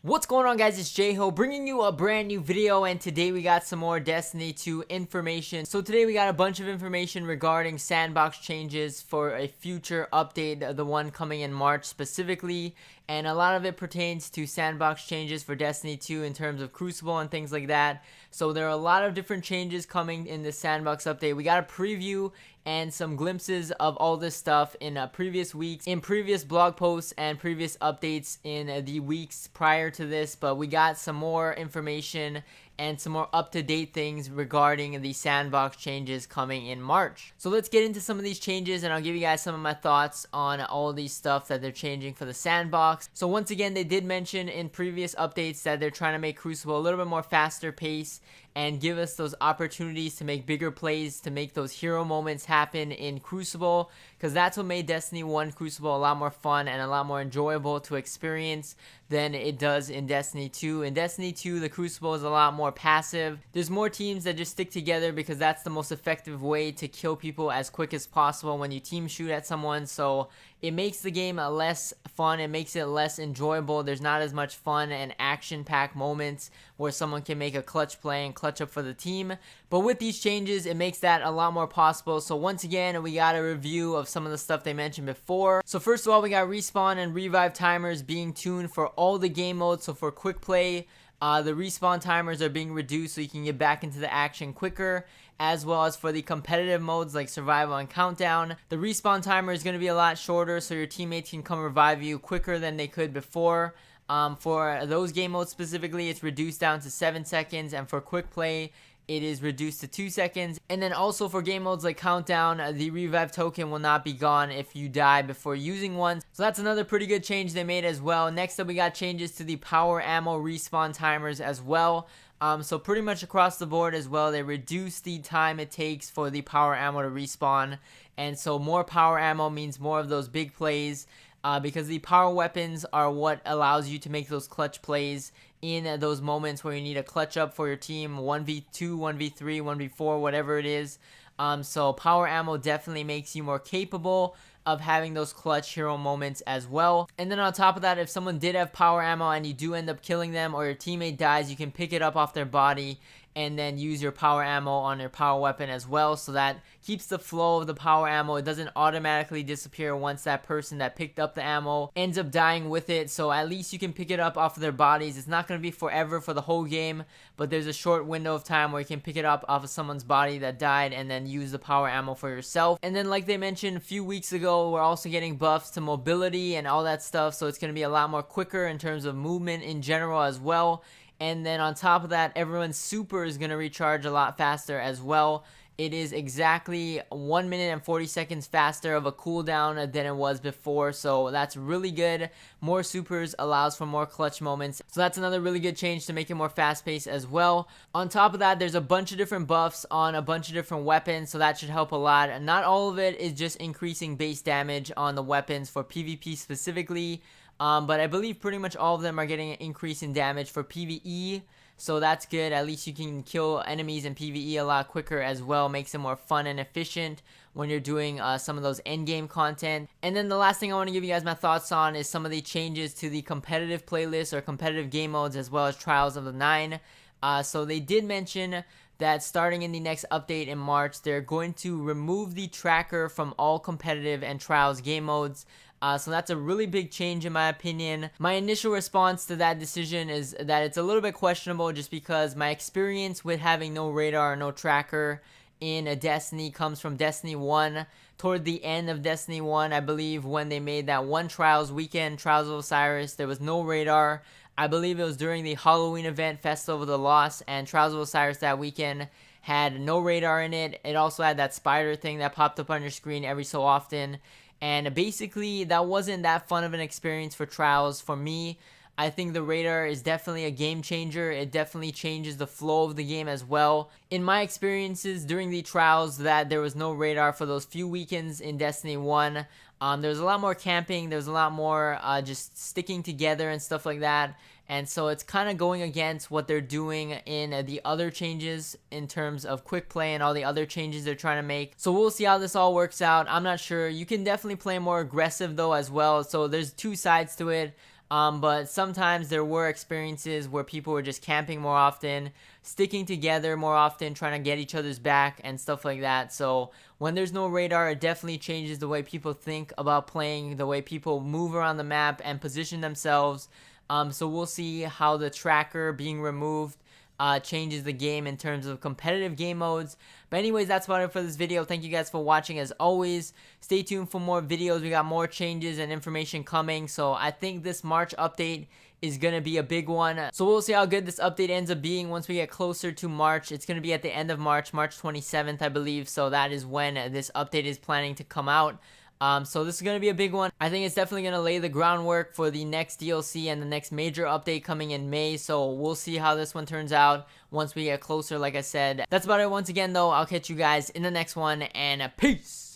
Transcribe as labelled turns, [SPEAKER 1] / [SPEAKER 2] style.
[SPEAKER 1] What's going on, guys? It's J-Ho bringing you a brand new video, and today we got some more Destiny 2 information. So today we got a bunch of information regarding Sandbox changes for a future update, the one coming in March specifically, and a lot of it pertains to Sandbox changes for Destiny 2 in terms of Crucible and things like that. So there are a lot of different changes coming in the Sandbox update. We got a preview and some glimpses of all this stuff in previous weeks, in previous blog posts and previous updates in the weeks prior to this, but we got some more information and some more up-to-date things regarding the Sandbox changes coming in March. So let's get into some of these changes, and I'll give you guys some of my thoughts on all these stuff that they're changing for the Sandbox. So once again, they did mention in previous updates that they're trying to make Crucible a little bit more faster pace and give us those opportunities to make bigger plays, to make those hero moments happen in Crucible, because that's what made Destiny 1 Crucible a lot more fun and a lot more enjoyable to experience than it does in Destiny 2. In Destiny 2, the Crucible is a lot more passive. There's more teams that just stick together because that's the most effective way to kill people as quick as possible when you team shoot at someone. So it makes the game less fun, it makes it less enjoyable. There's not as much fun and action-packed moments where someone can make a clutch play and clutch up for the team. But with these changes, it makes that a lot more possible. So once again, we got a review of some of the stuff they mentioned before. So first of all, we got respawn and revive timers being tuned for all the game modes. So for quick play, the respawn timers are being reduced so you can get back into the action quicker, as well as for the competitive modes like survival and countdown. The respawn timer is going to be a lot shorter, so your teammates can come revive you quicker than they could before. For those game modes specifically, it's reduced down to 7 seconds, and for quick play, it is reduced to 2 seconds. And then also for game modes like countdown, the revive token will not be gone if you die before using one. So that's another pretty good change they made as well. Next up, we got changes to the power ammo respawn timers as well. So pretty much across the board as well, they reduced the time it takes for the power ammo to respawn. And so more power ammo means more of those big plays, because the power weapons are what allows you to make those clutch plays in those moments where you need a clutch up for your team, 1v2, 1v3, 1v4, whatever it is. So power ammo definitely makes you more capable of having those clutch hero moments as well. And then on top of that, if someone did have power ammo and you do end up killing them or your teammate dies, you can pick it up off their body and then use your power ammo on your power weapon as well. So that keeps the flow of the power ammo. It doesn't automatically disappear once that person that picked up the ammo ends up dying with it. So at least you can pick it up off of their bodies. It's not going to be forever for the whole game, but there's a short window of time where you can pick it up off of someone's body that died and then use the power ammo for yourself. And then like they mentioned a few weeks ago, we're also getting buffs to mobility and all that stuff. So it's going to be a lot more quicker in terms of movement in general as well. And then on top of that, everyone's super is going to recharge a lot faster as well. It is exactly 1 minute and 40 seconds faster of a cooldown than it was before, so that's really good. More supers allows for more clutch moments, so that's another really good change to make it more fast-paced as well. On top of that, there's a bunch of different buffs on a bunch of different weapons, so that should help a lot. And not all of it is just increasing base damage on the weapons for PvP specifically. But I believe pretty much all of them are getting an increase in damage for PvE, so that's good. At least you can kill enemies in PvE a lot quicker as well. Makes it more fun and efficient when you're doing some of those endgame content. And then the last thing I want to give you guys my thoughts on is some of the changes to the competitive playlist or competitive game modes, as well as Trials of the 9. So they did mention that starting in the next update in March, they're going to remove the tracker from all competitive and Trials game modes. So that's a really big change in my opinion. My initial response to that decision is that it's a little bit questionable, just because my experience with having no radar or no tracker in a Destiny comes from Destiny 1. Toward the end of Destiny 1, I believe, when they made that one Trials weekend, Trials of Osiris, there was no radar. I believe it was during the Halloween event, Festival of the Lost, and Trials of Osiris that weekend had no radar in it. It also had that spider thing that popped up on your screen every so often. And basically, that wasn't that fun of an experience for Trials for me. I think the radar is definitely a game changer. It definitely changes the flow of the game as well. In my experiences during the Trials, that there was no radar for those few weekends in Destiny 1, there was a lot more camping, there was a lot more just sticking together and stuff like that. And so it's kind of going against what they're doing in the other changes in terms of quick play and all the other changes they're trying to make. So we'll see how this all works out. I'm not sure. You can definitely play more aggressive though as well. So there's two sides to it. But sometimes there were experiences where people were just camping more often, sticking together more often, trying to get each other's back and stuff like that. So when there's no radar, it definitely changes the way people think about playing, the way people move around the map and position themselves. So we'll see how the tracker being removed changes the game in terms of competitive game modes. But anyways, that's about it for this video. Thank you guys for watching. As always, stay tuned for more videos. We got more changes and information coming, so I think this March update is gonna be a big one. So we'll see how good this update ends up being once we get closer to March. It's gonna be at the end of March, March 27th, I believe. So that is when this update is planning to come out. So this is going to be a big one. I think it's definitely going to lay the groundwork for the next DLC and the next major update coming in May. So we'll see how this one turns out once we get closer, like I said. That's about it once again, though. I'll catch you guys in the next one, and peace!